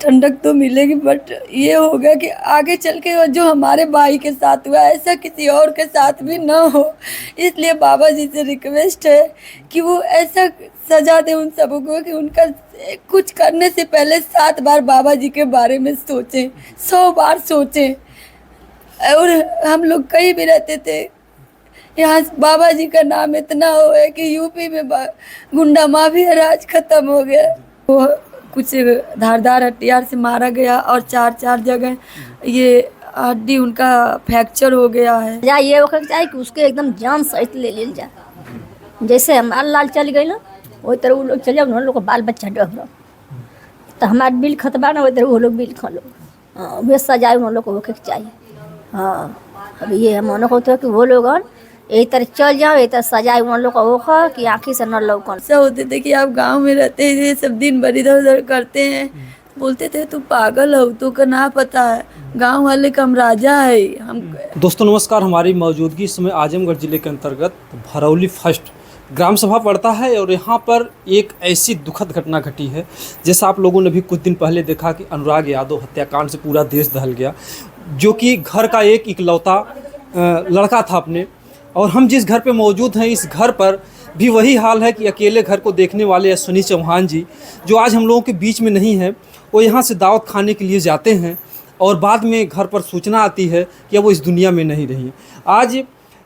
ठंडक तो मिलेगी, बट ये होगा कि आगे चल के जो हमारे भाई के साथ हुआ ऐसा किसी और के साथ भी ना हो। इसलिए बाबा जी से रिक्वेस्ट है कि वो ऐसा सजा दे उन सबों को कि उनका कुछ करने से पहले 7 बार बाबा जी के बारे में सोचें, 100 बार सोचें। और हम लोग कहीं भी रहते थे, यहाँ बाबा जी का नाम इतना हो है कि यूपी में गुंडा माफिया राज खत्म हो गया। वो कुछ धारदार हथियार से मारा गया और 4 जगह ये हड्डी उनका फ्रैक्चर हो गया है। या ये वक्त चाहे कि उसके एकदम जान सहित ले लिया जाए। जैसे हमारा लाल चल गई ना, वही तरह वो लोग चले, उन लोग को बाल बच्चा डर रहा तो हमारा बिल खतबा ना, वही तरह वो लोग बिल खा लो। हाँ, वे सजाए उन लोग को वक्त चाहिए। हाँ, अब ये हम उन होता है कि वो लोग यही तरह चल जाओ, यही तरह सजाए उन लोग को ओखा कि आँखी से न लौकन। ऐसा होते थे कि आप गांव में रहते हैं, सब दिन भर इधर उधर करते हैं, बोलते थे तू पागल हो, तू का ना पता है, गांव वाले कम राजा है हम। दोस्तों नमस्कार, हमारी मौजूदगी इस समय आजमगढ़ जिले के अंतर्गत भरौली फर्स्ट ग्राम सभा पड़ता है और यहाँ पर एक ऐसी दुखद घटना घटी है। जैसा आप लोगों ने भी कुछ दिन पहले देखा कि अनुराग यादव हत्याकांड से पूरा देश दहल गया, जो कि घर का एक इकलौता लड़का था अपने। और हम जिस घर पे मौजूद हैं, इस घर पर भी वही हाल है कि अकेले घर को देखने वाले अश्विनी चौहान जी, जो आज हम लोगों के बीच में नहीं है, वो यहाँ से दावत खाने के लिए जाते हैं और बाद में घर पर सूचना आती है कि अब वो इस दुनिया में नहीं रही। आज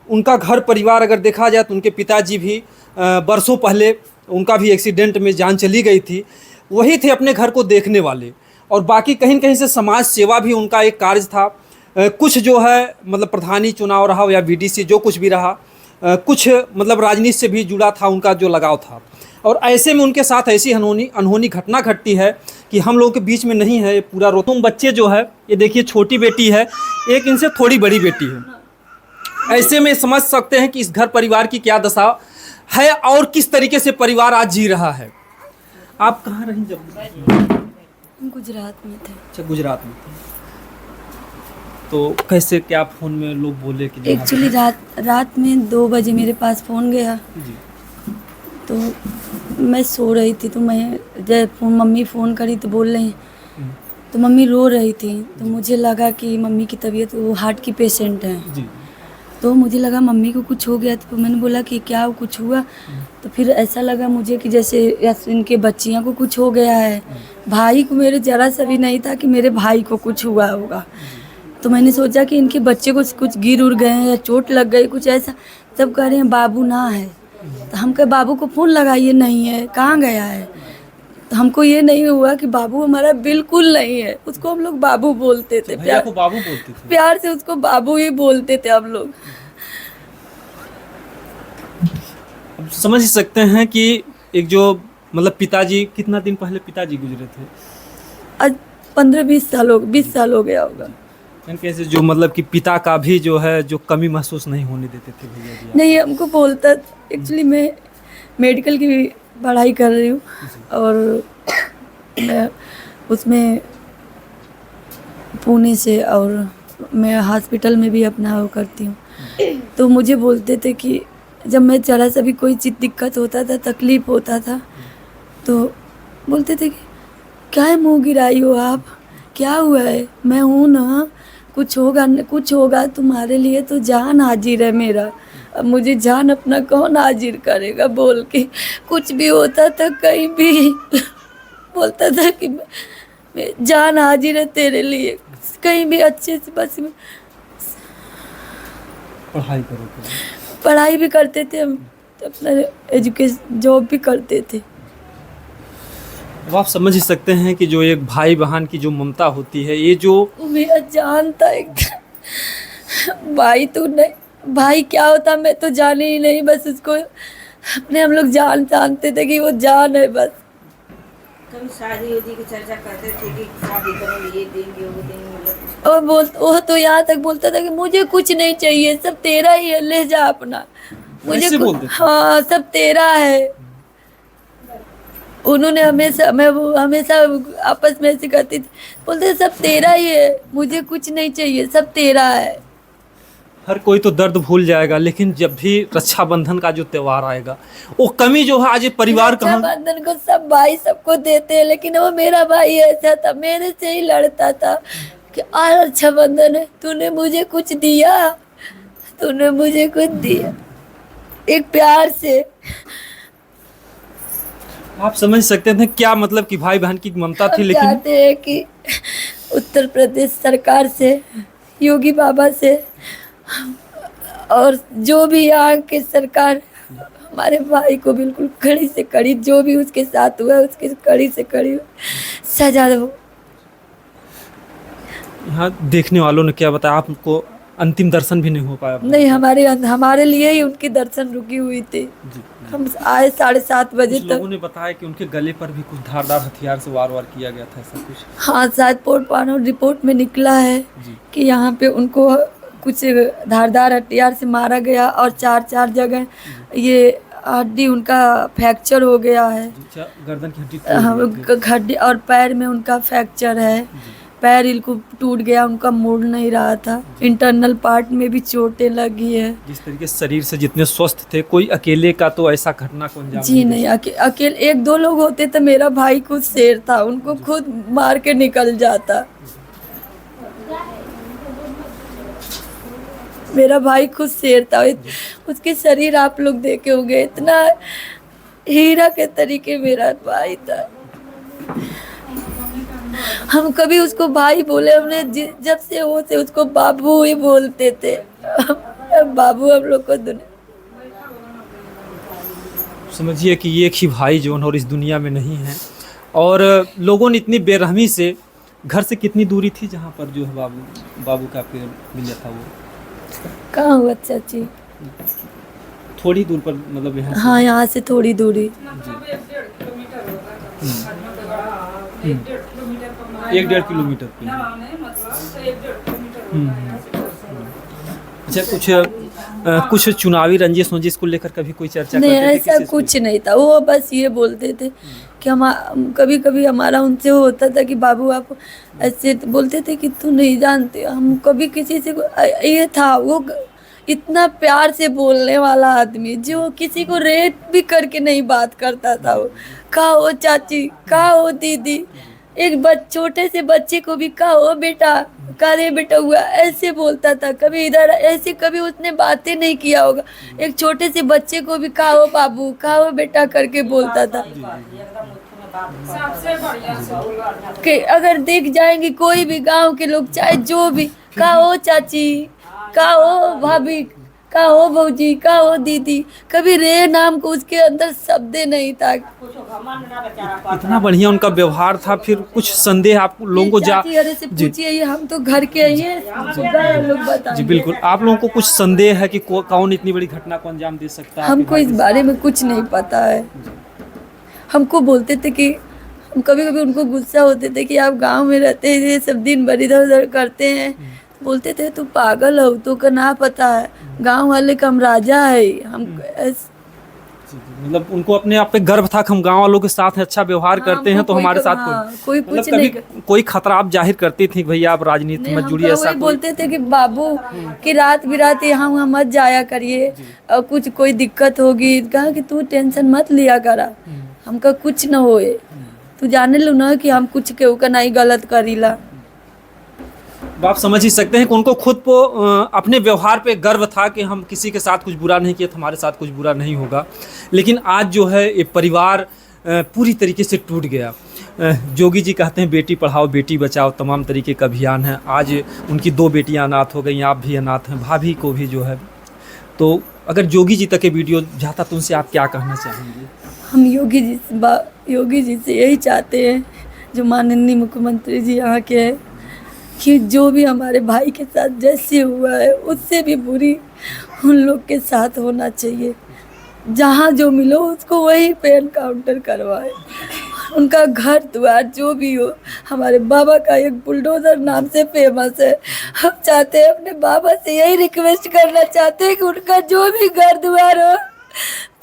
उनका घर परिवार अगर देखा जाए तो उनके पिताजी भी बरसों पहले उनका भी एक्सीडेंट में जान चली गई थी। वही थे अपने घर को देखने वाले, और बाकी कहीं न कहीं से समाज सेवा भी उनका एक कार्य था। कुछ जो है मतलब प्रधानी चुनाव रहा या बीडीसी जो कुछ भी रहा, कुछ मतलब राजनीति से भी जुड़ा था उनका जो लगाव था। और ऐसे में उनके साथ ऐसी अनहोनी घटना घटती है कि हम लोगों के बीच में नहीं है। पूरा रोतुम बच्चे जो है, ये देखिए छोटी बेटी है, एक इनसे थोड़ी बड़ी बेटी है। ऐसे में समझ सकते हैं कि इस घर परिवार की क्या दशा है और किस तरीके से परिवार आज जी रहा है। आप कहाँ रहीं जब? गुजरात में थे। अच्छा, गुजरात में थे। तो कैसे क्या फ़ोन में लोग बोले कि एक्चुअली रात में 2 बजे मेरे पास फ़ोन गया जी। तो मैं सो रही थी, तो मैं जब मम्मी फ़ोन करी तो बोल रही, तो मम्मी रो रही थी, तो मुझे लगा कि मम्मी की तबीयत, वो हार्ट की पेशेंट है जी। तो मुझे लगा मम्मी को कुछ हो गया। तो मैंने बोला कि क्या कुछ हुआ, तो फिर ऐसा लगा मुझे कि जैसे इनके बच्चियां को कुछ हो गया है। भाई को मेरे ज़रा सा भी नहीं था कि मेरे भाई को कुछ हुआ होगा। तो मैंने सोचा कि इनके बच्चे को कुछ गिर उड़ गए हैं या चोट लग गई कुछ ऐसा। तब कह रहे हैं बाबू ना है, तो हम कहे बाबू को फ़ोन लगाइए, नहीं है, कहाँ गया है। तो हमको ये नहीं हुआ कि बाबू हमारा बिल्कुल नहीं है, उसको हम लोग बाबू बोलते थे, भैया को बाबू बोलते थे, प्यार से उसको बाबू ही बोलते थे हम लोग। अब समझ ही सकते हैं कि एक जो मतलब पिताजी, कितना दिन पहले पिताजी गुजरे थे? आज 15-20 साल हो गया होगा। कैसे जो मतलब कि पिता का भी जो है जो कमी महसूस नहीं होने देते थे भैया जी? नहीं, हमको बोलता। एक्चुअली मैं मेडिकल की पढ़ाई कर रही हूँ और मैं उसमें पुणे से, और मैं हॉस्पिटल में भी अपना वो करती हूँ। तो मुझे बोलते थे कि जब मैं ज़रा सा भी कोई चीज़ दिक्कत होता था, तकलीफ़ होता था, तो बोलते थे कि क्या मुँह गिराई हो आप, क्या हुआ है, मैं हूँ ना, कुछ होगा तुम्हारे लिए तो जान हाजिर है मेरा। अब मुझे जान अपना कौन हाजिर करेगा बोल के, कुछ भी होता था कहीं भी बोलता था कि मैं जान हाजिर है तेरे लिए, कहीं भी अच्छे से बस पढ़ाई भी करते थे हम, अपना एजुकेशन जॉब भी करते थे। अब आप समझ ही सकते हैं कि जो एक भाई बहन की जो ममता होती है, ये जो मेरा जान था एक भाई तो नहीं, भाई क्या होता मैं तो जाने ही नहीं, बस उसको अपने हम लोग जानते थे कि वो जान है बस। कभी शादी की चर्चा करते थे कि शादी करेंगे, ये देंगे वो देंगे, मतलब वो तो यहाँ तक बोलता था कि मुझे कुछ नहीं चाहिए, सब तेरा ही है, ले जा अपना, मुझे हाँ सब तेरा है। उन्होंने हमेशा आपस में ऐसे करती थी, बोलते सब तेरा ही है, मुझे कुछ नहीं चाहिए, सब तेरा है। हर कोई तो दर्द भूल जाएगा, लेकिन जब भी रक्षाबंधन का जो त्योहार आएगा, वो कमी जो है आज ये परिवार कहाँ। रक्षाबंधन को सब भाई सबको देते हैं, लेकिन वो मेरा भाई ऐसा था, मेरे से ही लड़ता था कि आज रक्षाबंधन है, तूने मुझे कुछ दिया, तूने मुझे कुछ दिया, एक प्यार से। आप समझ सकते थे क्या मतलब कि भाई बहन की ममता थी। हम लेकिन चाहते हैं कि उत्तर प्रदेश सरकार से, योगी बाबा से, और जो भी यहाँ के सरकार हमारे भाई को बिल्कुल कड़ी से कड़ी, जो भी उसके साथ हुआ उसके कड़ी से कड़ी सजा दो। यहाँ देखने वालों ने क्या बताया, आपको अंतिम दर्शन भी नहीं हो पाया? नहीं, हमारे लिए ही उनकी दर्शन रुकी हुई थी। हम आए 7:30 बजे कुछ तक। लोगों ने बताया कि उनके गले पर भी कुछ धारदार हथियार से वार किया गया था, ऐसा कुछ। हाँ, शायद पोस्टमार्टम रिपोर्ट में निकला है जी। कि यहाँ पे उनको कुछ धारदार हथियार से मारा गया और 4 जगह ये हड्डी उनका फ्रैक्चर हो गया है। गर्दन की हड्डी हड्डी और पैर में उनका फ्रैक्चर है, पैर इनको टूट गया, उनका मुड़ नहीं रहा था, इंटरनल पार्ट में भी चोटें लगी है। जिस तरीके से शरीर से जितने स्वस्थ थे, कोई अकेले का तो ऐसा घटना को अंजाम जी नहीं, अकेले 1-2 लोग होते तो मेरा भाई खुद शेर था, उनको खुद मार के निकल जाता। मेरा भाई खुद शेर था, उसके शरीर आप लोग देखे होंगे, इतना हीरा के तरीके मेरा भाई था। हम कभी उसको भाई बोले, हमने जब से वो से उसको बाबू ही बोलते थे। बाबू हम लोग को समझिए कि एक ही भाई जो और इस दुनिया में नहीं है। और लोगों ने इतनी बेरहमी से, घर से कितनी दूरी थी जहाँ पर जो है बाबू का पेड़ मिला था? वो कहाँ हुआ चाची? थोड़ी दूर पर, मतलब यहाँ हाँ, यहाँ से थोड़ी दूरी। 1-1.5 किलोमीटर पे। अच्छा, कुछ चुनावी रंजिश वंजिश को लेकर कभी कोई चर्चा नहीं, करते थे ऐसा किसी से? कुछ नहीं था। वो बस ये बोलते थे कि हम कभी कभी हमारा उनसे होता था कि बाबू आप ऐसे बोलते थे कि तू नहीं जानते, हम कभी किसी से ये था। वो इतना प्यार से बोलने वाला आदमी जो किसी को रेट भी करके नहीं बात करता था। वो कहा हो चाची, कहा हो दीदी, एक छोटे से बच्चे को भी कहा हो बेटा, कहा रे बेटा हुआ, ऐसे बोलता था। कभी इधर ऐसे कभी उसने बातें नहीं किया होगा। एक छोटे से बच्चे को भी कहा हो बाबू, कहा हो बेटा करके बोलता था। कि अगर देख जाएंगे कोई भी गांव के लोग, चाहे जो भी, कहा हो चाची, कहा हो भाभी, कहा हो भौजी, कहा हो दीदी, कभी रे नाम को उसके अंदर शब्द नहीं था। इतना बढ़िया उनका व्यवहार था। फिर कुछ संदेह आप लोगों को चाची अरे से पूछिए, ये हम तो घर के ही हैं, लोग बताएंगे। जी बिल्कुल, आप लोगों को कुछ संदेह है कि कौन इतनी बड़ी घटना को अंजाम दे सकता है? हमको इस बारे में कुछ नहीं पता है। हमको बोलते थे कि हम कभी कभी उनको गुस्सा होते थे कि आप गांव में रहते हैं, सब दिन भर इधर उधर करते हैं। बोलते थे तू पागल हो, तो का ना पता है, गांव वाले का हम राजा है। हम मतलब उनको अपने आप पे गर्व था कि हम गांव वालों के साथ अच्छा व्यवहार करते हैं, तो हमारे साथ कोई मतलब कुछ नहीं कोई खतरा आप जाहिर करती थी भैया आप राजनीति में जुड़िए, ऐसा बोलते थे कि बाबू कि रात बिरात यहाँ वहाँ मत जाया करिए, और कुछ कोई दिक्कत होगी, कहा कि तू टेंशन मत लिया करा, हमका कुछ न होए, तू जाने लो ना कि हम कुछ केहू का नहीं गलत करीला। आप समझ ही सकते हैं कि उनको खुद को अपने व्यवहार पे गर्व था कि हम किसी के साथ कुछ बुरा नहीं किया तो हमारे साथ कुछ बुरा नहीं होगा। लेकिन आज जो है ये परिवार पूरी तरीके से टूट गया। जोगी जी कहते हैं बेटी पढ़ाओ बेटी बचाओ, तमाम तरीके का अभियान है। आज उनकी 2 बेटियां अनाथ हो गई, आप भी अनाथ हैं, भाभी को भी जो है। तो अगर जोगी जी तक ये वीडियो जाता तो उनसे आप क्या कहना चाहेंगे? हम योगी जी से यही चाहते हैं, जो माननीय मुख्यमंत्री जी यहाँ के हैं, कि जो भी हमारे भाई के साथ जैसे हुआ है उससे भी बुरी उन लोग के साथ होना चाहिए। जहाँ जो मिलो उसको वही पे एनकाउंटर करवाए। उनका घर द्वार जो भी हो, हमारे बाबा का एक बुलडोजर नाम से फेमस है। हम चाहते हैं, अपने बाबा से यही रिक्वेस्ट करना चाहते हैं कि उनका जो भी घर द्वार हो,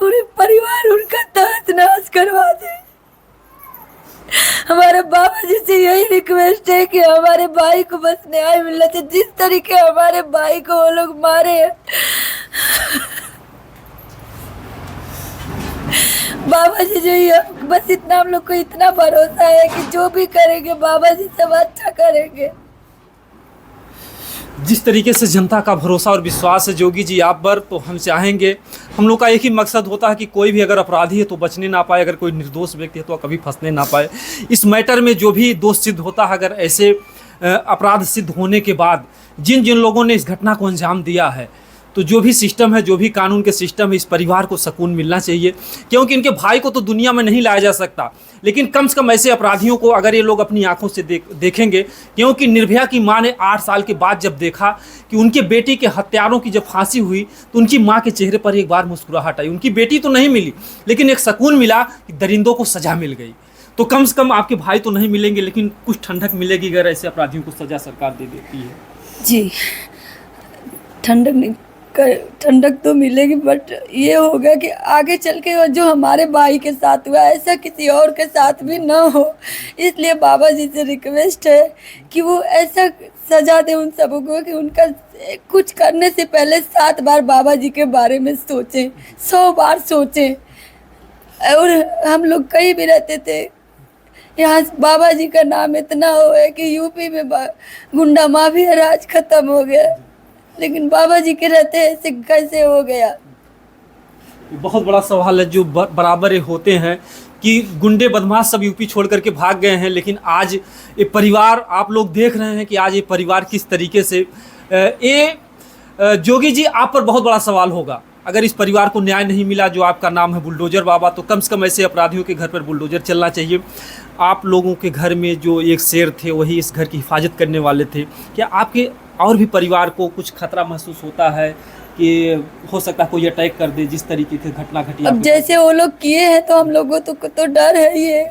पूरे परिवार उनका तहस नहस करवा दे। हमारे बाबा जी से यही रिक्वेस्ट है कि हमारे भाई को बस न्याय मिलना चाहिए। जिस तरीके हमारे भाई को वो लोग मारे हैं, बाबा जी जो ये, बस इतना हम लोग को इतना भरोसा है कि जो भी करेंगे बाबा जी सब अच्छा करेंगे। जिस तरीके से जनता का भरोसा और विश्वास है जोगी जी आप पर, तो हम चाहेंगे, हम लोग का एक ही मकसद होता है कि कोई भी अगर अपराधी है तो बचने ना पाए, अगर कोई निर्दोष व्यक्ति है तो कभी फंसने ना पाए। इस मैटर में जो भी दोष सिद्ध होता है, अगर ऐसे अपराध सिद्ध होने के बाद जिन जिन लोगों ने इस घटना को अंजाम दिया है, तो जो भी सिस्टम है, जो भी कानून के सिस्टम है, इस परिवार को सुकून मिलना चाहिए। क्योंकि इनके भाई को तो दुनिया में नहीं लाया जा सकता, लेकिन कम से कम ऐसे अपराधियों को अगर ये लोग अपनी आंखों से देखेंगे। क्योंकि निर्भया की मां ने 8 साल के बाद जब देखा कि उनके बेटी के हत्यारों की जब फांसी हुई, तो उनकी मां के चेहरे पर एक बार मुस्कुराहट आई। उनकी बेटी तो नहीं मिली, लेकिन एक सुकून मिला कि दरिंदों को सजा मिल गई। तो कम से कम आपके भाई तो नहीं मिलेंगे, लेकिन कुछ ठंडक मिलेगी अगर ऐसे अपराधियों को सजा सरकार दे देती है। जी, ठंडक तो मिलेगी, बट ये होगा कि आगे चल के जो हमारे भाई के साथ हुआ ऐसा किसी और के साथ भी ना हो। इसलिए बाबा जी से रिक्वेस्ट है कि वो ऐसा सजा दे उन सबों को कि उनका कुछ करने से पहले 7 बार बाबा जी के बारे में सोचें, 100 बार सोचें। और हम लोग कहीं भी रहते थे, यहाँ बाबा जी का नाम इतना हो है कि यूपी में गुंडा माफिया राज खत्म हो गया, लेकिन बाबा जी के रहते ऐसे कैसे हो गया? बहुत बड़ा सवाल है जो बराबर होते हैं कि गुंडे बदमाश सब यूपी छोड़ करके भाग गए हैं, लेकिन आज ये परिवार, आप लोग देख रहे हैं कि आज ये परिवार किस तरीके से जोगी जी आप पर बहुत बड़ा सवाल होगा। अगर इस परिवार को न्याय नहीं मिला, जो आपका नाम है बुलडोजर बाबा, तो कम से कम ऐसे अपराधियों के घर पर बुलडोजर चलना चाहिए। आप लोगों के घर में जो एक शेर थे वही इस घर की हिफाजत करने वाले थे। क्या आपके और भी परिवार को कुछ खतरा महसूस होता है कि हो सकता है कोई अटैक कर दे, जिस तरीके से घटना घटी? अब जैसे वो लोग किए हैं तो हम लोगों तो डर है ही है।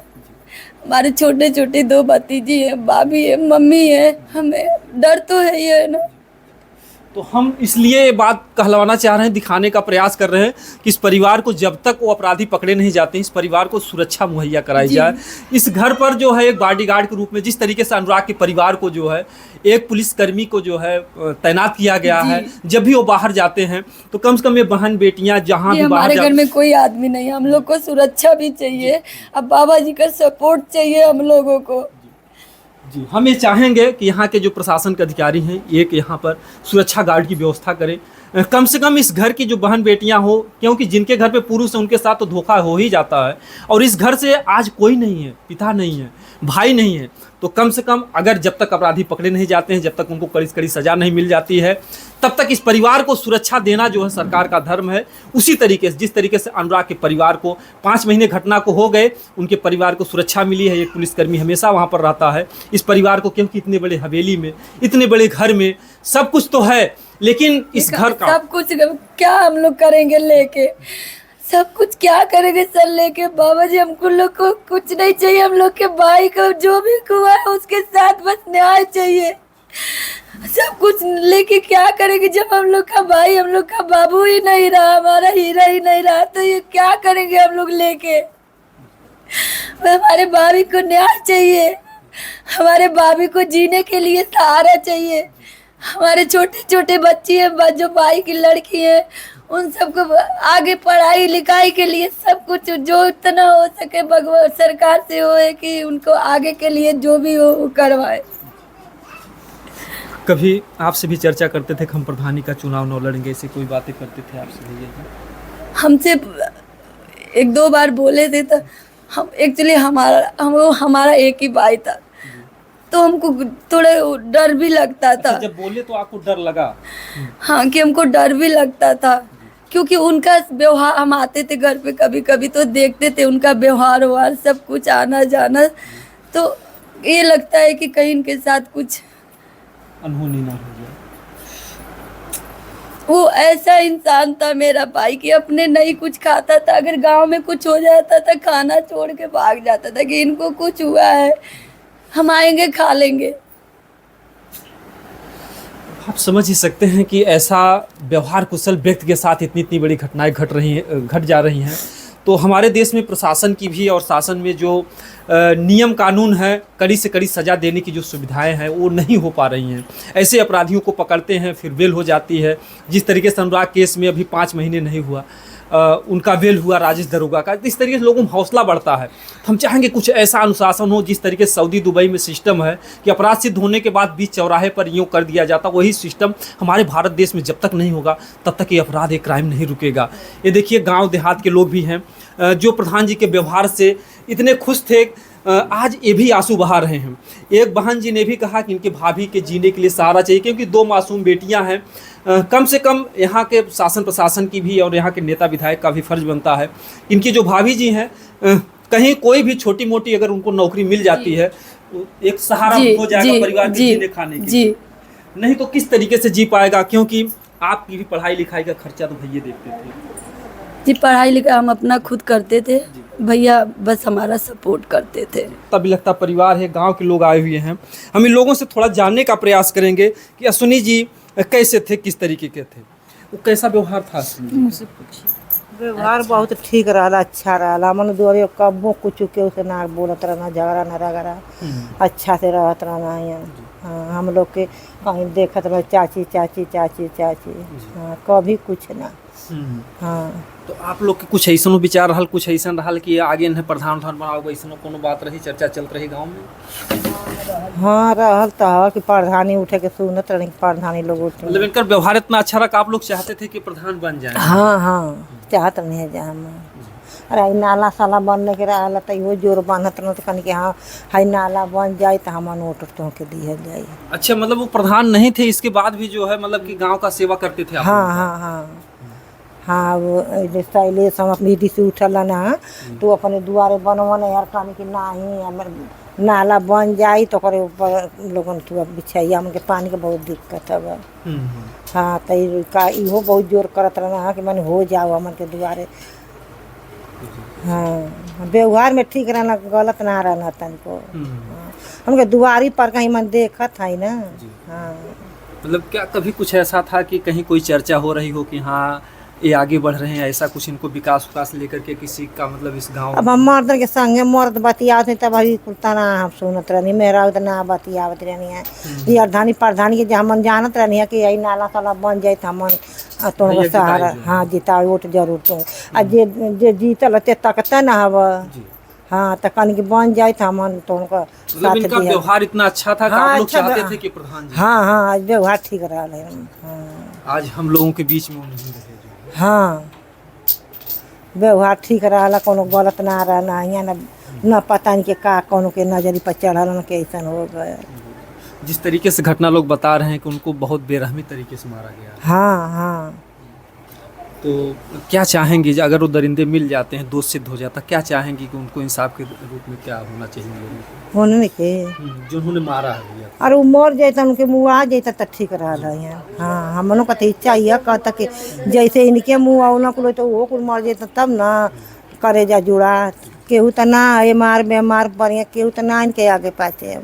हमारे छोटे छोटे 2 भतीजी है, भाभी है, मम्मी है, हमें डर तो है ही है ना। तो हम इसलिए ये बात कहलवाना चाह रहे हैं, दिखाने का प्रयास कर रहे हैं कि इस परिवार को जब तक वो अपराधी पकड़े नहीं जाते हैं, इस परिवार को सुरक्षा मुहैया कराई जाए। इस घर पर जो है एक बॉडीगार्ड के रूप में, जिस तरीके से अनुराग के परिवार को जो है एक पुलिसकर्मी को जो है तैनात किया गया है, जब भी वो बाहर जाते हैं तो कम से कम ये बहन बेटियां जहाँ भी हमारे घर में कोई आदमी नहीं, हम लोग को सुरक्षा भी चाहिए। अब बाबा जी का सपोर्ट चाहिए हम लोगों को। जी, हम ये चाहेंगे कि यहाँ के जो प्रशासन के अधिकारी हैं एक यहाँ पर सुरक्षा गार्ड की व्यवस्था करें। कम से कम इस घर की जो बहन बेटियाँ हो, क्योंकि जिनके घर पे पुरुष है उनके साथ तो धोखा हो ही जाता है, और इस घर से आज कोई नहीं है, पिता नहीं है, भाई नहीं है, तो कम से कम अगर जब तक अपराधी पकड़े नहीं जाते हैं, जब तक उनको कड़ी से कड़ी सजा नहीं मिल जाती है, तब तक इस परिवार को सुरक्षा देना जो है सरकार का धर्म है। उसी तरीके से जिस तरीके से अनुराग के परिवार को 5 महीने घटना को हो गए, उनके परिवार को सुरक्षा मिली है, एक पुलिसकर्मी हमेशा वहाँ पर रहता है। इस परिवार को, क्योंकि इतने बड़े हवेली में, इतने बड़े घर में सब कुछ तो है, लेकिन इस घर का सब कुछ क्या हम लोग करेंगे लेके, सब कुछ क्या करेंगे सर लेके? बाबा जी हमको लोग को कुछ नहीं चाहिए, हम लोग के भाई को जो भी हुआ है उसके साथ बस न्याय चाहिए। सब कुछ लेके क्या करेंगे जब हम लोग का भाई, हम लोग का बाबू ही नहीं रहा, हमारा हीरा ही नहीं रहा, तो ये क्या करेंगे हम लोग लेके? हमारे भाभी को न्याय चाहिए, हमारे भाभी को जीने के लिए सहारा चाहिए। हमारे छोटे छोटे बच्ची हैं, जो भाई की लड़की है, उन सबको आगे पढ़ाई लिखाई के लिए सब कुछ जो इतना हो सके भगवान सरकार से हो है कि उनको आगे के लिए जो भी हो वो करवाए। कभी आपसे भी चर्चा करते थे कि हम प्रधानी का चुनाव न लड़ेंगे, ऐसी कोई बातें करते थे आपसे भैया? हमसे 1-2 बार बोले थे, तो हम एक्चुअली हमारा एक ही भाई था, तो हमको थोड़ा डर भी लगता था। जब बोले तो आपको डर लगा? हाँ, कि हमको डर भी लगता था, क्योंकि उनका व्यवहार, हम आते थे घर पे कभी कभी तो देखते थे उनका व्यवहार सब कुछ, आना जाना, तो ये लगता है कि कहीं इनके साथ कुछ अनहोनी ना हो जाए। वो ऐसा इंसान था मेरा भाई कि अपने नहीं कुछ खाता था, अगर गांव में कुछ हो जाता था खाना छोड़ के भाग जाता था कि इनको कुछ हुआ है, हम आएंगे खा लेंगे। आप समझ ही सकते हैं कि ऐसा व्यवहार कुशल व्यक्ति के साथ इतनी बड़ी घटनाएं घट जा रही हैं, तो हमारे देश में प्रशासन की भी और शासन में जो नियम कानून है, कड़ी से कड़ी सज़ा देने की जो सुविधाएं हैं वो नहीं हो पा रही हैं। ऐसे अपराधियों को पकड़ते हैं, फिर बेल हो जाती है। जिस तरीके से अनुराग केस में अभी 5 महीने नहीं हुआ, उनका बेल हुआ राजेश दरोगा का। इस तरीके से लोगों में हौसला बढ़ता है। तो हम चाहेंगे कुछ ऐसा अनुशासन हो, जिस तरीके से सऊदी दुबई में सिस्टम है कि अपराध सिद्ध होने के बाद बीच चौराहे पर यूँ कर दिया जाता, वही सिस्टम हमारे भारत देश में जब तक नहीं होगा तब तक ये अपराध, ये क्राइम नहीं रुकेगा। ये देखिए गाँव देहात के लोग भी हैं जो प्रधान जी के व्यवहार से इतने खुश थे, आज ये भी आंसू बहा रहे हैं। एक बहन जी ने भी कहा कि इनके भाभी के जीने के लिए सहारा चाहिए, क्योंकि 2 मासूम बेटियां हैं। कम से कम यहाँ के शासन प्रशासन की भी और यहाँ के नेता विधायक का भी फर्ज बनता है, इनकी जो भाभी जी हैं कहीं कोई भी छोटी मोटी अगर उनको नौकरी मिल जाती है तो एक सहारा हो जाएगा परिवार के जीने खाने के लिए। नहीं तो किस तरीके से जी पाएगा, क्योंकि आपकी भी पढ़ाई लिखाई का खर्चा तो भैया देखते थे। जी पढ़ाई लिखाई हम अपना खुद करते थे, भैया बस हमारा सपोर्ट करते थे। तभी लगता परिवार है, गांव के लोग आए हुए हैं। हम इन लोगों से थोड़ा जानने का प्रयास करेंगे कि अश्विनी जी कैसे थे, किस तरीके के थे, वो कैसा व्यवहार था। मुझसे पूछिए। व्यवहार बहुत ठीक रहा, अच्छा रहा। मन दुआरे कब्बो कुछ के उसे ना बोलत रहना, झगड़ा न रगड़ा, अच्छा से रहत रहना यहाँ। हाँ, हम लोग के कहीं देखत रहे चाची चाची चाची चाची, हाँ, कभी कुछ ना। हाँ, तो आप लोग के कुछ ऐसा विचार रहल, कुछ ऐसा रहल कि आगे इन्हें प्रधान बनाओगे, ऐसा कोनो बात रही, चर्चा चलत रही गाँव में। हाँ रहल तो कि प्रधानी उठे के सुनत रहे, प्रधानी लोग उठे। मतलब इनका व्यवहार इतना अच्छा रहा, आप लोग चाहते थे कि प्रधान बन जाए। हाँ हाँ, चाहत नहीं है जहाँ में। अरे नाला साला बनने के रहा तो इहो जोर बांधत रहो तो कहीं कि हाँ हाई नाला बन जाए तो हम नोट तो के दिया जाए। अच्छा, मतलब वो प्रधान नहीं थे, इसके बाद भी जो है मतलब कि गांव का सेवा करते थे आप। हाँ हाँ हाँ हाँ, वो शैलेश हम अपनी से उठल ना तो अपने दुआरे बनवन यार कहने कि नहीं हमारे नाला बन जाए तो करे ऊपर लोगन तो बिछाइया हमके पानी के बहुत दिक्कत है। हाँ, तो इहो बहुत जोर करत रहना कि मैंने हो जाओ हमन के दुआरे। हाँ, व्यवहार में ठीक रहना, गलत ना रहना तनको। हमके दुआरी पर कहीं मन देखत है ना। हाँ, मतलब क्या कभी कुछ ऐसा था कि कहीं कोई चर्चा हो रही हो कि हाँ ये आगे बढ़ रहे हैं, ऐसा कुछ इनको विकास लेकर के किसी का मतलब इस गांव? अब हम मर्द के संगे मर्द बतियाते तब अभी तना हम सुनत रहनी, मेरा उतना बतियावत रहनी है। ये अर्धानी प्रधानी के हमन जानत रहनी है कि यही नाला साला बन जाए तो हमन तो सहारा। हाँ, जिता वोट जरूर तो आ जे जीतल ते तकते ना हव। हाँ, तो कहीं के बन जाए तो हमन तो उनका मतलब इनका व्यवहार इतना अच्छा था कि आप लोग चाहते थे कि प्रधान जी। हाँ हाँ, व्यवहार ठीक रहा है। आज हम लोगों के बीच में वो नहीं रहे। हाँ, व्यवहार ठीक रहा, कोनो गलत ना रहना, यहाँ न पता नहीं के का कोनो के नजरी पर चढ़ल न के ऐसा हो गया। जिस तरीके से घटना लोग बता रहे हैं कि उनको बहुत बेरहमी तरीके से मारा गया। हाँ हाँ, तो क्या चाहेंगे अगर वो दरिंदे मिल जाते हैं, दोष सिद्ध हो जाता, क्या चाहेंगे कि उनको इंसाफ के रूप में क्या होना चाहिए लोगों को? होने के जो उन्होंने मारा है भैया, और वो मर जाता उनके मुँह आ जाता तो ठीक रहा यहाँ। हाँ, हमनों का तो इच्छा यह कहता कि जैसे इनके मुँह आउना कुल तो वो कुल मर जाता तब ना करे जा जुड़ा। केहू तो ना ये मार बेमार बढ़िया, केहू तो ना इनके आगे पाते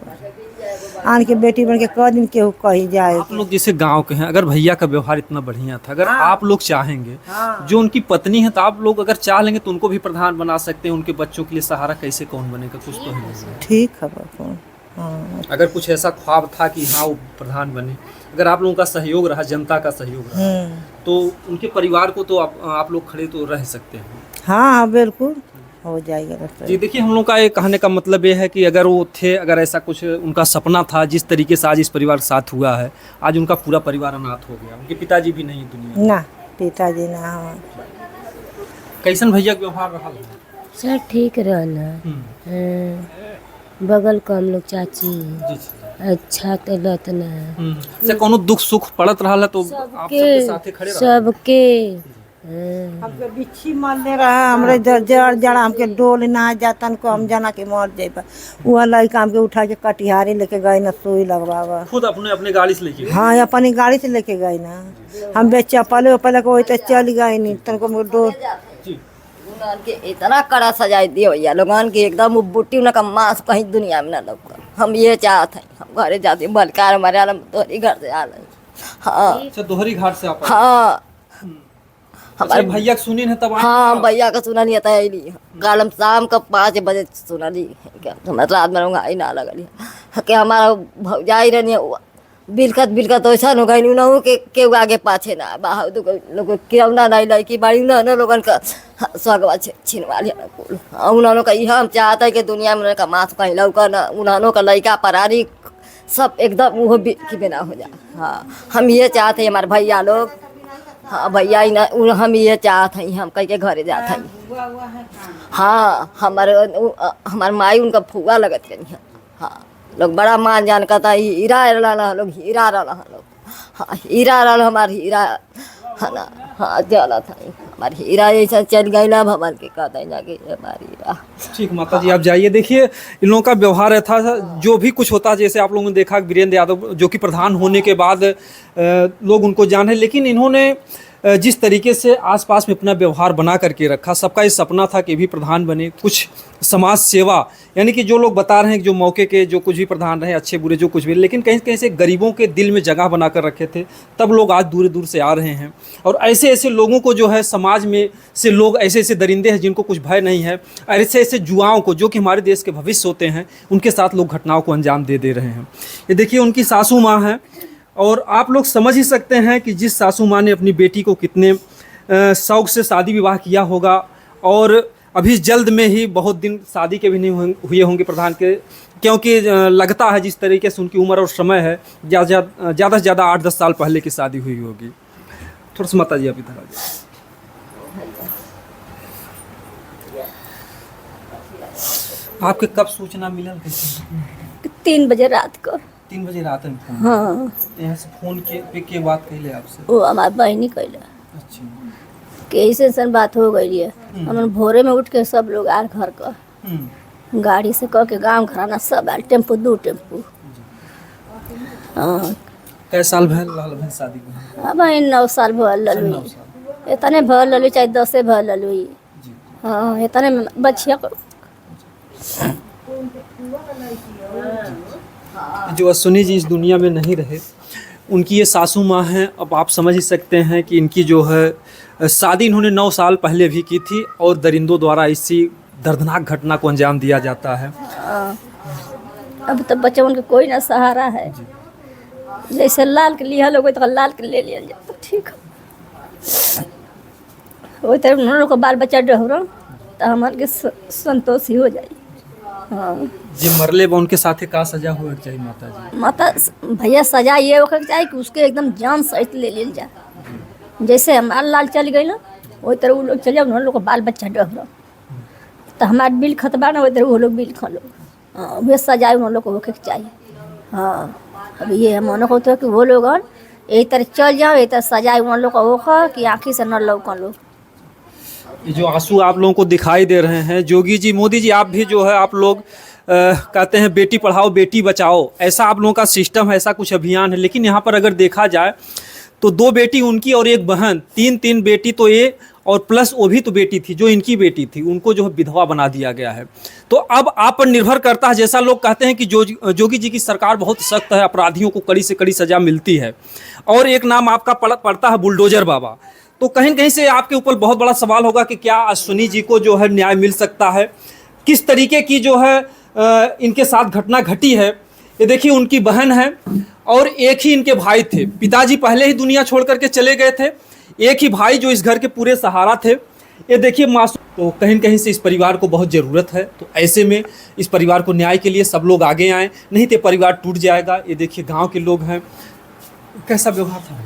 आन के बेटी बन के कह दिन केहू कही जाए। आप लोग जैसे गांव के हैं, अगर भैया का व्यवहार इतना बढ़िया था, अगर आप लोग चाहेंगे, जो उनकी पत्नी है, तो आप लोग अगर चाह लेंगे तो उनको भी प्रधान बना सकते हैं। उनके बच्चों के लिए सहारा कैसे कौन बनेगा, कुछ तो है। ठीक है बापू। हाँ, अगर कुछ ऐसा ख्वाब था कि हाँ वो प्रधान बने, अगर आप लोगों का सहयोग रहा, जनता का सहयोग रहा, तो उनके परिवार को तो आप लोग खड़े तो रह सकते हैं। हाँ बिल्कुल हो जाएगा। जी देखिए, हम लोग का ये कहने का मतलब ये है कि अगर वो थे, अगर ऐसा कुछ उनका सपना था, जिस तरीके से आज इस परिवार के साथ हुआ है, आज उनका पूरा परिवार अनाथ हो गया, उनके पिताजी भी नहीं दुनिया में। ना पिताजी ना। हाँ, कैसन भैया का व्यवहार रहा? सब ठीक रहना, बगल का हम लोग चाची अच्छा तो लत ना से कोनो दुख सुख पड़त रहा तो आप सबके साथे खड़े रहा? सबके हमके बिच्छी मारने रहा, हमरे जड़ हमके डोल ना जातन को हम जना के मर जाए। वह लड़का हमके उठा के कटिहारी लेके गए ना, सुई लगवावा। खुद अपने गाड़ी से लेके? हाँ, अपनी गाड़ी से लेके गए ना। हम बे चप्पल वप्पल को तो चल गए नहीं तनको डोल। लोगन के इतना कड़ा सजाए दिए भैया, लोगन के एकदम बुट्टी उनका मांस कहीं दुनिया में ना लौका। हम ये चाहते हैं, हम घरे जाते बलकार हमारे दोहरी घर से आ रहे। हाँ अच्छा, दोहरी घाट से आप? हाँ, हमारे भैया के सुनी है तब आए? हाँ भैया का सुना नहीं आता है नहीं कल हम शाम का 5 बजे सुना नहीं क्या हमारे रात में रहूँगा ही ना लगा क्या हमारा भौजाई रहनी बिलखत वैसा हो गई ना के आगे पाछे ना बाहर तो लोग क्यों ना नहीं लड़की बाड़ी ना लोगन का स्वर्गवा छिनवा लिया कुल उन्होंने का यह हम चाहता है कि दुनिया में का मांस कहीं लौका ना उन्होंने का लड़का परारी सब एकदम वो की बिना हो जाए। हाँ हम ये चाहते हैं हमारे भैया लोग हाँ भैया ही ना हम ये चाहते हैं हम कहीं के घरे जाते हैं। हाँ हमारे माई उनका फुआ लगत रही है। हाँ लोग बड़ा मान जान कहता हीरा रहा लोग हीरा रहा लोग हाँ हीरा रहा हमारे हीरा है ना। हाँ चला था हमारे हीरा ऐसा चल गई ना भवन के कहते हैं जाके हमारी हीरा। ठीक माता जी आप जाइए। देखिए इन लोगों का व्यवहार है था जो भी कुछ होता जैसे आप लोगों ने देखा वीरेंद्र यादव जो कि प्रधान होने के बाद लोग उनको जाने, लेकिन इन्होंने जिस तरीके से आसपास में अपना व्यवहार बना करके रखा, सबका ये सपना था कि भी प्रधान बने, कुछ समाज सेवा यानी कि जो लोग बता रहे हैं कि जो मौके के जो कुछ भी प्रधान रहे अच्छे बुरे जो कुछ भी, लेकिन कहीं कहीं से गरीबों के दिल में जगह बना कर रखे थे, तब लोग आज दूर दूर से आ रहे हैं। और ऐसे ऐसे लोगों को जो है समाज में से लोग ऐसे ऐसे दरिंदे हैं जिनको कुछ भय नहीं है, ऐसे ऐसे जुआओं को जो कि हमारे देश के भविष्य होते हैं उनके साथ लोग घटनाओं को अंजाम दे रहे हैं। ये देखिए उनकी सासू माँ हैं और आप लोग समझ ही सकते हैं कि जिस सासू माँ ने अपनी बेटी को कितने शौक़ से शादी विवाह किया होगा, और अभी जल्द में ही बहुत दिन शादी के भी नहीं हुए होंगे प्रधान के, क्योंकि लगता है जिस तरीके से उनकी उम्र और समय है ज़्यादा से ज़्यादा 8-10 साल पहले की शादी हुई होगी। थोड़ा सा माता जी आप इधर आ जाइए। आपके कब सूचना मिलल? 3 बजे रात को। 3 बजे रात में फोन? हाँ यहाँ से फोन के बात कहले आपसे? वो हमारे बहनी कहले अच्छा कि ऐसे बात हो गई है। हम भोरे में उठ के सब लोग आर घर का गाड़ी से कह के गाँव घराना सब आल, टेम्पू 2 टेम्पू। हाँ कै साल भल शादी को? अब 9 साल भल ललुई, इतने भल ललुई चाहे 10 भल ललुई। हाँ इतने बच्चिया को जो अश्विनी जी इस दुनिया में नहीं रहे, उनकी ये सासू माँ हैं। अब आप समझ ही सकते हैं कि इनकी जो है शादी इन्होंने 9 साल पहले भी की थी और दरिंदों द्वारा इसी दर्दनाक घटना को अंजाम दिया जाता है। अब तो बच्चों के कोई ना सहारा है। जैसे लाल के लिया लोग तो लाल के ले लिया जाता, ठीक है वही तरह उन लोग को बाल बच्चा डहरो तो हमारे के संतोष ही हो जाए। हाँ जी मरले बा उनके साथे का सजा होना चाहिए माता जी? माता भैया सजा ये होकर चाहिए कि उसके एकदम जान सहित ले लिया जाए। जैसे हमारा लाल चल गई ना वही तरह वो लोग चल जाओ, उन लोग को बाल बच्चा डहरो तो हमारे बिल खतबा ना वही तरह वो लोग बिल खा लो। हाँ वे सजाए उन लोग को होकर चाहिए। हाँ अब ये हम को होता है कि वो लोग यही तरह चल जाओ, यही तरह सजाए उन लोग को होकर कि आँखी से न लौका लो। ये जो आंसू आप लोगों को दिखाई दे रहे हैं, जोगी जी मोदी जी आप भी जो है आप लोग कहते हैं बेटी पढ़ाओ बेटी बचाओ, ऐसा आप लोगों का सिस्टम है, ऐसा कुछ अभियान है, लेकिन यहाँ पर अगर देखा जाए तो 2 बेटी उनकी और 1 बहन, 3 बेटी तो ये और प्लस वो भी तो बेटी थी जो इनकी बेटी थी, उनको जो है विधवा बना दिया गया है। तो अब आप पर निर्भर करता है, जैसा लोग कहते हैं कि जोगी जी की सरकार बहुत सख्त है, अपराधियों को कड़ी से कड़ी सज़ा मिलती है, और एक नाम आपका पड़ता है बुलडोजर बाबा। तो कहीं न कहीं से आपके ऊपर बहुत बड़ा सवाल होगा कि क्या अश्विनी जी को जो है न्याय मिल सकता है, किस तरीके की जो है इनके साथ घटना घटी है। ये देखिए उनकी बहन है और एक ही इनके भाई थे, पिताजी पहले ही दुनिया छोड़ करके चले गए थे, एक ही भाई जो इस घर के पूरे सहारा थे। ये देखिए मासूम, तो कहीं न कहीं से इस परिवार को बहुत ज़रूरत है, तो ऐसे में इस परिवार को न्याय के लिए सब लोग आगे आएँ, नहीं तो परिवार टूट जाएगा। ये देखिए गाँव के लोग हैं, कैसा व्यवहार था?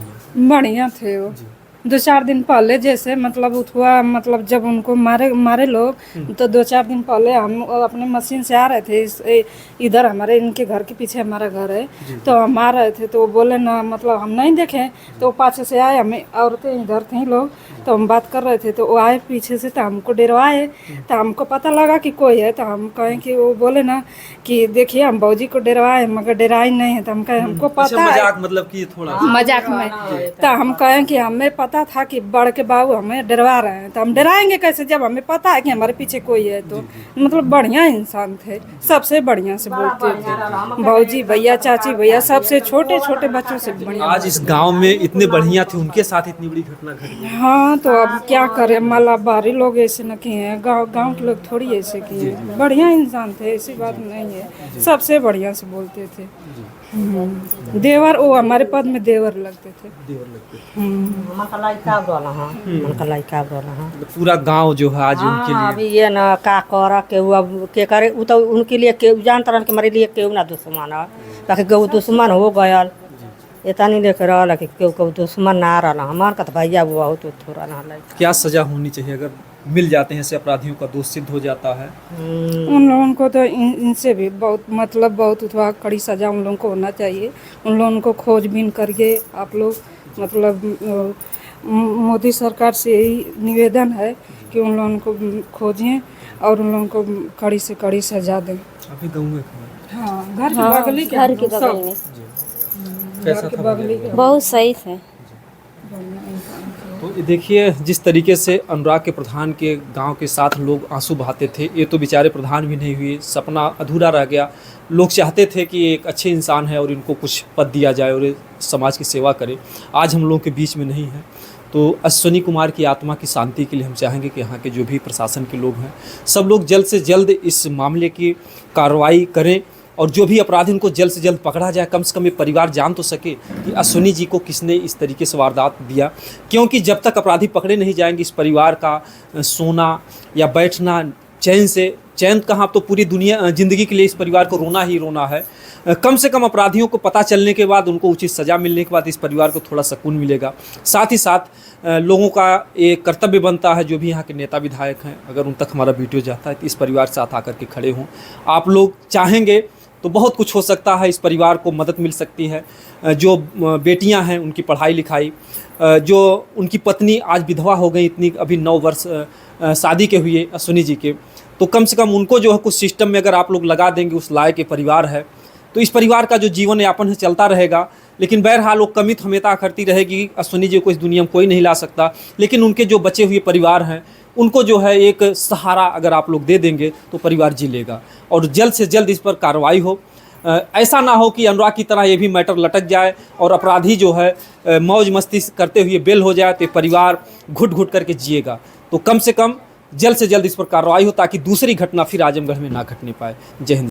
बढ़िया थे वो। 2-4 दिन पहले जैसे मतलब हुआ, मतलब जब उनको मारे लोग तो 2-4 दिन पहले हम अपने मशीन से आ रहे थे इधर, हमारे इनके घर के पीछे हमारा घर है, तो हम आ रहे थे तो वो बोले ना, मतलब हम नहीं देखे तो वो पाछे से आए, हमें औरतें इधर थे लोग, तो हम बात कर रहे थे तो वो आए पीछे से, तो हमको डरवाए, तो हमको पता लगा कि कोई है, तो हम कहें कि वो बोले ना कि देखिए हम बाबूजी को डरवाए मगर डराई नहीं है, तो हम कहें हमको पता है, मजाक मतलब कि थोड़ा मजाक में, तो हम कहें कि हमें पता था कि बड़ के बाबू हमें डरवा रहे हैं, तो हम डराएंगे कैसे जब हमें पता है कि हमारे पीछे कोई है। तो मतलब बढ़िया इंसान थे, सबसे बढ़िया से बोलते थे, भौजी भैया चाची भैया, सबसे छोटे छोटे बच्चों से बढ़िया। आज इस गांव में इतने बढ़िया थे, उनके साथ इतनी बड़ी घटना घटी। हाँ तो अब क्या करें, माला बाहरी लोग ऐसे न किए हैं, गांव के लोग थोड़ी ऐसे किए हैं। बढ़िया इंसान थे, ऐसी बात नहीं है, सबसे बढ़िया से बोलते थे। देवर, वो हमारे पद में देवर लगते थे। पूरा गांव जो है आज उनके लिए अभी ये ना का कर के अब के करे उ तो उनके लिए के जानत रहन के हमारे लिए केहू ना दुश्मन है, ताकि केहू दुश्मन हो गयल इतना नहीं देख रहा कि केहू दुश्मन ना रहा। हमार का तो भैया बुआ हो तो थोड़ा ना लगे। क्या सजा होनी चाहिए अगर मिल जाते हैं ऐसे अपराधियों का दोष सिद्ध हो जाता है? उन लोगों को तो इनसे भी बहुत मतलब बहुत थोड़ा कड़ी सजा उन लोगों को होना चाहिए। उन लोगों को खोजबीन करके आप लोग मतलब मोदी सरकार से यही निवेदन है कि उन लोगों को खोजें और उन लोगों को कड़ी से कड़ी सजा दें। अभी गाँव में हाँ, घर के बगल के घर के बगल में कैसा था? बहुत सही थे। तो देखिए जिस तरीके से अनुराग के प्रधान के गांव के साथ लोग आंसू बहाते थे, ये तो बेचारे प्रधान भी नहीं हुए, सपना अधूरा रह गया। लोग चाहते थे कि एक अच्छे इंसान है और इनको कुछ पद दिया जाए और ये समाज की सेवा करे। आज हम लोगों के बीच में नहीं है, तो अश्विनी कुमार की आत्मा की शांति के लिए हम चाहेंगे कि यहाँ के जो भी प्रशासन के लोग हैं सब लोग जल्द से जल्द इस मामले की कार्रवाई करें और जो भी अपराधी उनको जल्द से जल्द पकड़ा जाए। कम से कम ये परिवार जान तो सके कि अश्विनी जी को किसने इस तरीके से वारदात दिया, क्योंकि जब तक अपराधी पकड़े नहीं जाएंगे इस परिवार का सोना या बैठना चैन कहाँ, तो पूरी दुनिया ज़िंदगी के लिए इस परिवार को रोना ही रोना है। कम से कम अपराधियों को पता चलने के बाद, उनको उचित सज़ा मिलने के बाद इस परिवार को थोड़ा सुकून मिलेगा। साथ ही साथ लोगों का एक कर्तव्य बनता है, जो भी यहाँ के नेता विधायक हैं, अगर उन तक हमारा वीडियो जाता है तो इस परिवार के साथ आकर के खड़े हों। आप लोग चाहेंगे तो बहुत कुछ हो सकता है, इस परिवार को मदद मिल सकती है। जो बेटियां हैं उनकी पढ़ाई लिखाई, जो उनकी पत्नी आज विधवा हो गई, इतनी अभी 9 वर्ष शादी के हुए अश्विनी जी के, तो कम से कम उनको जो है कुछ सिस्टम में अगर आप लोग लगा देंगे, उस लायक के परिवार है, तो इस परिवार का जो जीवन यापन है चलता रहेगा। लेकिन बहरहाल वो कमी हमेशा करती रहेगी। अश्विनी जी को इस दुनिया में कोई नहीं ला सकता, लेकिन उनके जो बचे हुए परिवार हैं उनको जो है एक सहारा अगर आप लोग दे देंगे तो परिवार जी लेगा और जल्द से जल्द इस पर कार्रवाई हो। ऐसा ना हो कि अनुराग की तरह ये भी मैटर लटक जाए और अपराधी जो है मौज मस्ती करते हुए बेल हो जाए, तो परिवार घुट घुट करके जिएगा। तो कम से कम जल्द से जल्द इस पर कार्रवाई हो ताकि दूसरी घटना फिर आजमगढ़ में ना घटने पाए। जय हिंद।